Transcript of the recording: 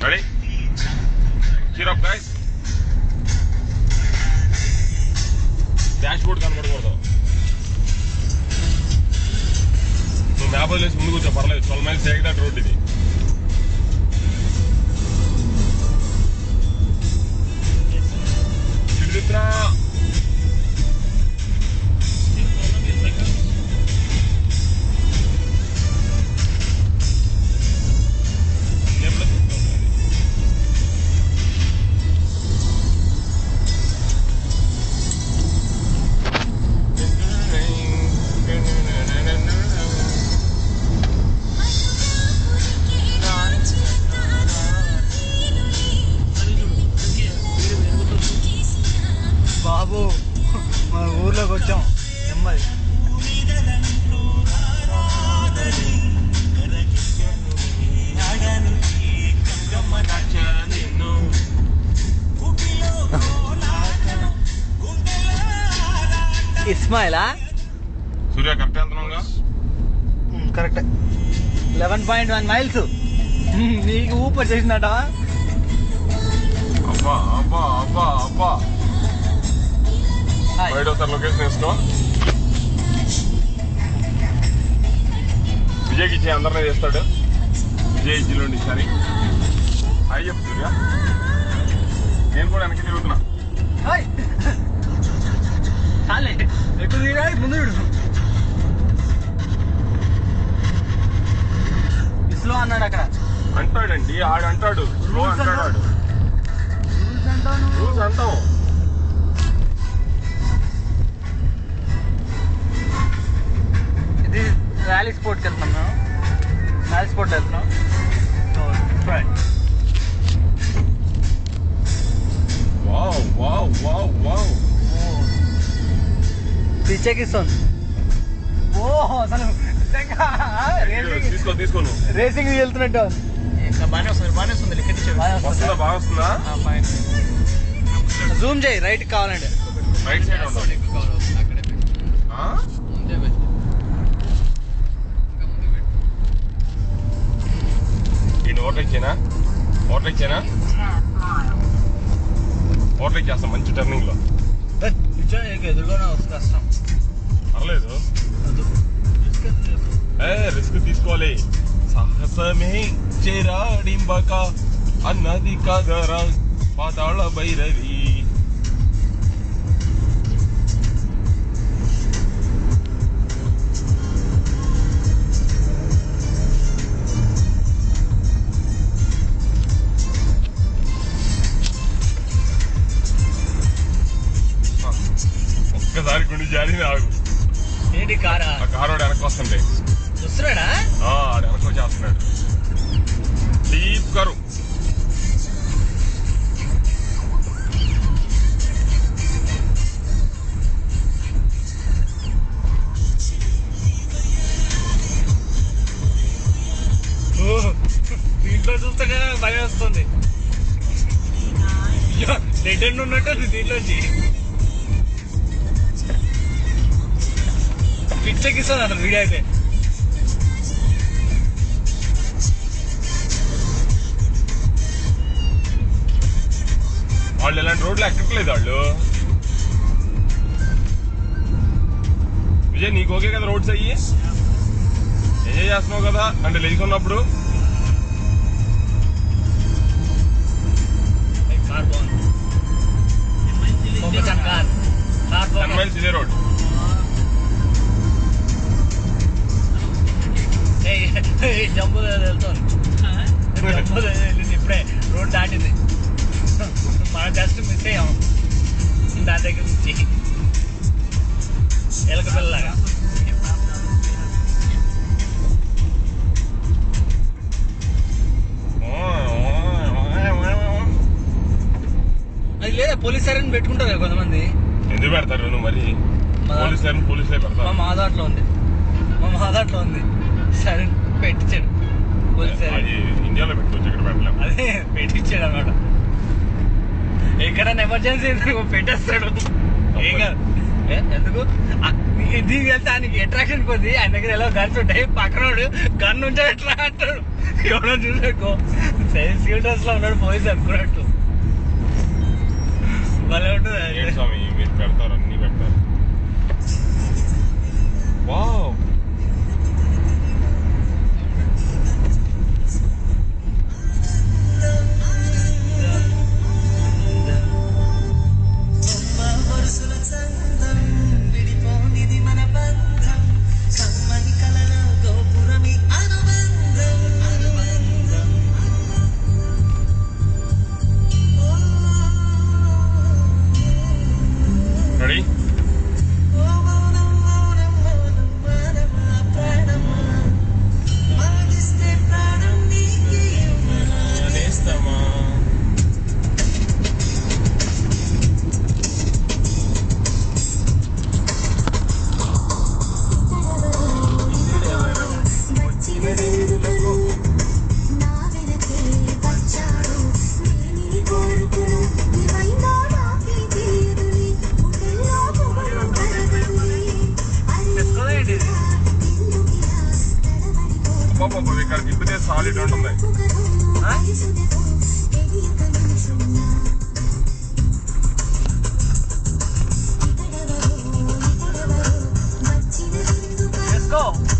Ready? Cheer up, guys. Dashboard కనబడకూడదు. నువ్వు map వదిలేసి ముందు కూర్చో, పర్లేదు. 12 miles టేక్ దట్ రోడ్ ఇది. చిరుదిత్రా బాబు మన ఊర్లోకి వచ్చాం. నెమ్మది ఇస్మాయిలా సూర్య కరెక్ట్ వెళ్తున్నావుగా? కరెక్ట్. 11.1 miles. నీకు ఊపర్ చేసిందట. అబ్బా అబ్బా అబ్బా అబ్బా. బయట ఒకసారి లొకేషన్ వేసుకో. విజయ్కి ఇచ్చే అందరినీ చేస్తాడు. విజయ్ ఇచ్చిలోండి ఈసారి హాయ్ చెప్పు సూర్య. నేను కూడా వెనక్కి తిరుగుతున్నా. ఎక్కువ తీరా ముందు స్లో అన్నాడు అక్కడ. అంటాడండి ఆడంటాడు స్లో అంటాడు. రూల్స్ అంటాం. ఇది ర్యాలీ స్పోర్ట్కి వెళ్తున్నాం మేము. ర్యాలీ స్పోర్ట్ వెళ్తున్నాం. Wow wow wow wow. పిచ్చెకిస్తుంది. ఓహో అసలు తీసుకో తీసుకోను. రేసింగ్ వెళ్తున్నట్టు బాగానే వస్తుంది. వస్తుందా? బాగా వస్తుందా? జూమ్ చేయి. రైట్ కావాలండి. రైట్ సైడ్ ఉండాలి. ఈ ఓవర్టేక్ చేయనా? ఓవర్టేక్ చేయనా? ఓవర్టేక్ చేస్తాం మంచి టర్నింగ్ లో. ఎదురుగానే వస్తుంది కష్టం. పర్లేదు, రిస్క్ తీసుకోవాలి. సాహసమే చేరాడింబక అన్నది కదరా పాతాళ భైరవి. ఒక్కసారి గుండె జారి ఆగు. ఏంటి కారా? ఆ కారు వెనక్కి వస్తుంటే వస్తున్నాడా? ఆడు వెనక్కి వచ్చేస్తున్నాడు. డీప్ కరు. దీంట్లో చూస్తే భయం వస్తుంది. డెడ్ ఎండ్ ఉన్నట్టు దీంట్లోంచి పిచ్చెక్కిస్తుంది అసలు వీడియో అయితే. వాళ్ళు ఇలాంటి రోడ్లు ఎక్కట్లేదు వాళ్ళు. విజయ్ నీకు ఓకే కదా రోడ్స్ అయ్యి? ఎంజాయ్ చేస్తున్నావు కదా అంటే లేచి ఉన్నప్పుడు. కార్ బాగుంది. 10 miles ఇదే రోడ్. జంబు వెళ్తాను. జంబు వెళ్ళింది ఇప్పుడే. రోడ్ దాటింది. మనం జస్ట్ మిస్ అయ్యాము దాని దగ్గర నుంచి. ఎలక పిల్లలాగా. అది లేదా పోలీస్ సైరన్ పెట్టుకుంటారు కదా కొంతమంది. ఎందుకు పెడతారు నువ్వు మరి? పోలీస్ సైరన్ పోలీసులే పెడతారు. మా మాదాట్లో ఉంది. సైరన్ పెట్టించాడు పోలీస్ సైరన్. ఇండియాలో పెట్టుకోవచ్చు, ఇక్కడ పెట్టలేము. అదే పెట్టించాడు అన్నమాట. ఎక్కడైనా ఎమర్జెన్సీ పెట్టేస్తాడు. ఏం కాదు. ఎందుకు దీనికి వెళ్తే ఆయనకి అట్రాక్షన్ పోతుంది. ఆయన దగ్గర ఎలా గన్స్ ఉంటాయి, పక్కనోడు గన్ ఉంటే ఎట్లా అంటాడు. ఎవడో చూసాకో సీరియస్ లో ఉన్నాడు పోలీస్ అనుకున్నట్టు భలే ఉంటుంది. స్వామి మీరు పెడతారు, అన్ని పెడతారు. వావ్ రెడీ ఇక్కడ తిప్పితే సాలిడ్ ఉంటుంది. Let's go.